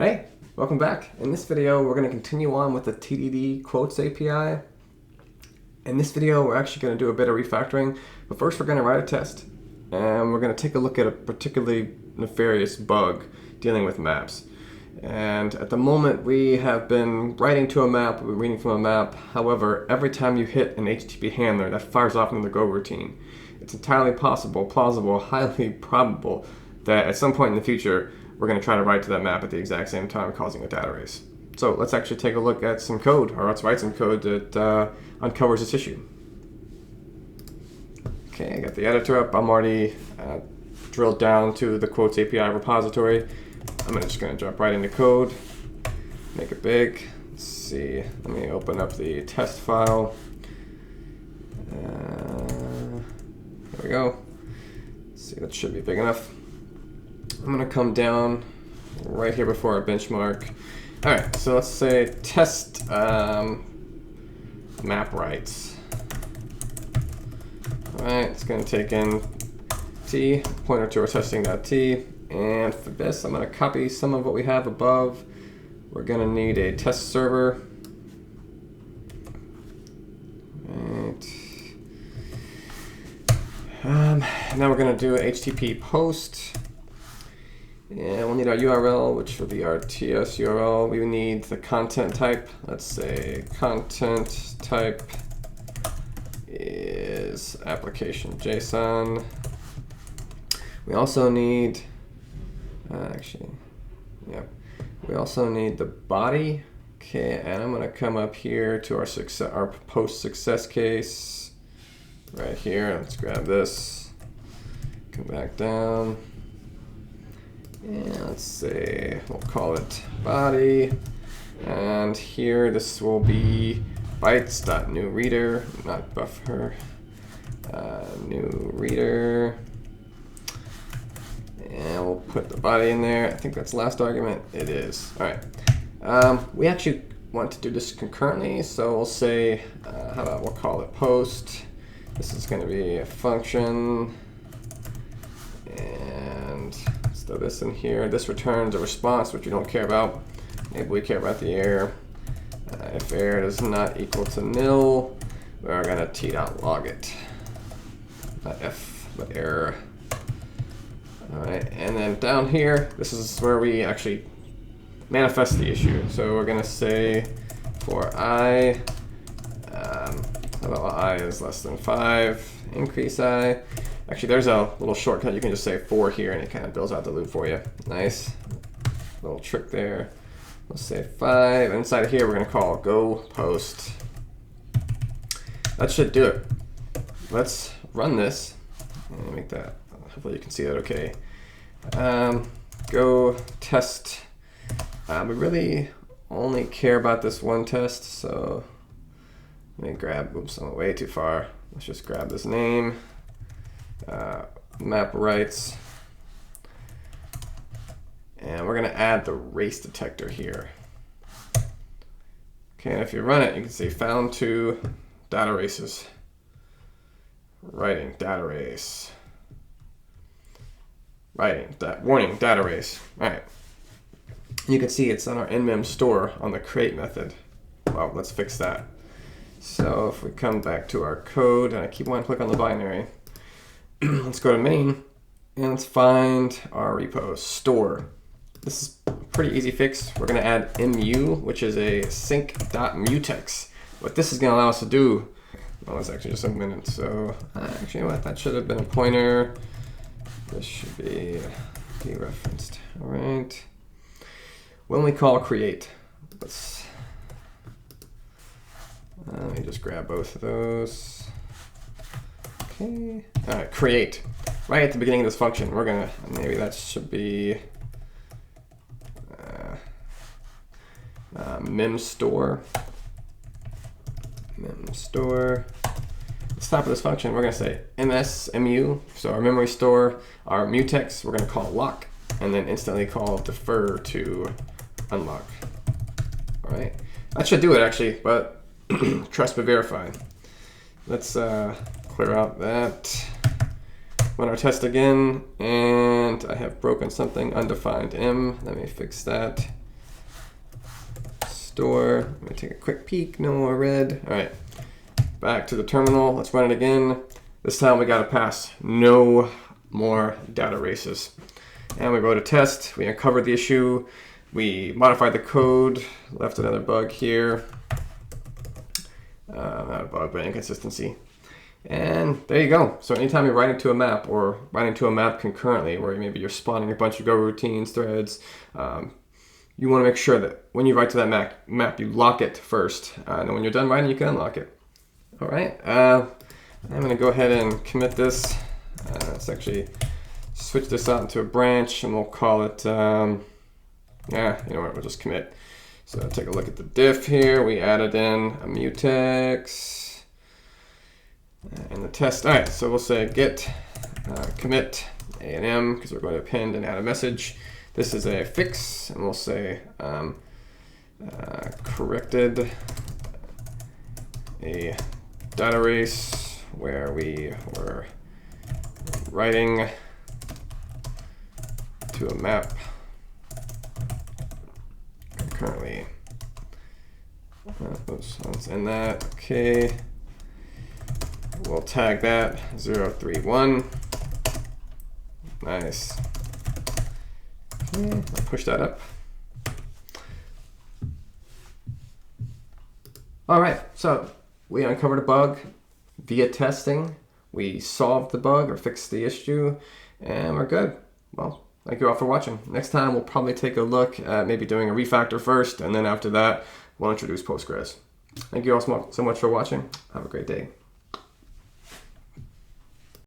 Hey, welcome back. In this video, we're going to continue on with the TDD Quotes API. In this video, we're actually going to do a bit of refactoring, but first we're going to write a test. And we're going to take a look at a particularly nefarious bug dealing with maps. And at the moment, we have been writing to a map, we're reading from a map. However, every time you hit an HTTP handler, that fires off into the Go routine. It's entirely possible, plausible, highly probable that at some point in the future, we're going to try to write to that map at the exact same time, causing a data race. So let's actually take a look at some code, or let's write some code that uncovers this issue. Okay, I got the editor up. I'm already drilled down to the Quotes API repository. I'm just going to jump right into code, make it big. Let's see, let me open up the test file. There we go. Let's see, that should be big enough. I'm going to come down right here before our benchmark. All right, so let's say test map writes. All right, it's going to take in t, pointer to our testing.t, and for this, I'm going to copy some of what we have above. We're going to need a test server. Right. Now we're going to do an HTTP post. And we'll need our URL, which will be our TS URL. We need the content type. Let's say content type is application JSON. We also need, we also need the body. Okay, and I'm gonna come up here to our post success case right here. Let's grab this, come back down. And let's say we'll call it body, and here this will be bytes.newReader, not buffer, new reader, and we'll put the body in there. I think that's last argument. It is. All right. We actually want to do this concurrently, so we'll say how about we'll call it post. This is going to be a function, and throw this in here. This returns a response, which we don't care about. Maybe we care about the error. If error is not equal to nil, we're going to t.log it. Not f, but error. All right, and then down here, this is where we actually manifest the issue. So we're going to say for I, I is less than 5, increase I. Actually, there's a little shortcut. You can just say for here, and it kind of builds out the loop for you. Nice. Little trick there. Let's say 5. Inside of here, we're going to call go post. That should do it. Let's run this. And make that. Hopefully, you can see that okay. Go test. We really only care about this one test, so let me grab. Oops, I went way too far. Let's just grab this name. Map writes, and we're going to add the race detector here. Okay, and if you run it, you can see found to data races. Writing data race. Writing warning data race. All right. You can see it's on our nmem store on the create method. Well, let's fix that. So if we come back to our code, and I keep wanting to click on the binary. Let's go to main, and let's find our repo, store. This is a pretty easy fix. We're going to add mu, which is a sync.mutex. What this is going to allow us to do, well, it's actually just a minute. So actually, what that should have been a pointer. This should be dereferenced. All right. When we call create, let me just grab both of those. Okay. All right, create. Right at the beginning of this function, we're gonna, maybe that should be memstore. Memstore. At the top of this function, we're gonna say mu, so our memory store, our mutex, we're gonna call lock, and then instantly call defer to unlock. All right, that should do it actually, but trust but verify. Let's clear out that. Run our test again, and I have broken something, undefined m. Let me fix that. store. I'm gonna take a quick peek, no more red. All right, back to the terminal. Let's run it again. This time we gotta pass no more data races. And we go to test, we uncovered the issue, we modified the code, left another bug here. Not a bug, but inconsistency. And there you go. So anytime you write into a map or write into a map concurrently, where maybe you're spawning a bunch of Go routines, threads, you want to make sure that when you write to that map, you lock it first. And then when you're done writing, you can unlock it. All right. I'm going to go ahead and commit this. Let's actually switch this out into a branch, and we'll call it, you know what, we'll just commit. So take a look at the diff here. We added in a mutex and the test. All right, so we'll say git commit A&M because we're going to append and add a message. This is a fix, and we'll say corrected a data race where we were writing to a map currently. Let's end that. Okay. We'll tag that 031. Nice. Okay, I'll push that up. All right, so we uncovered a bug via testing. We solved the bug or fixed the issue, and we're good. Well, thank you all for watching. Next time, we'll probably take a look at maybe doing a refactor first, and then after that, we'll introduce Postgres. Thank you all so much for watching. Have a great day.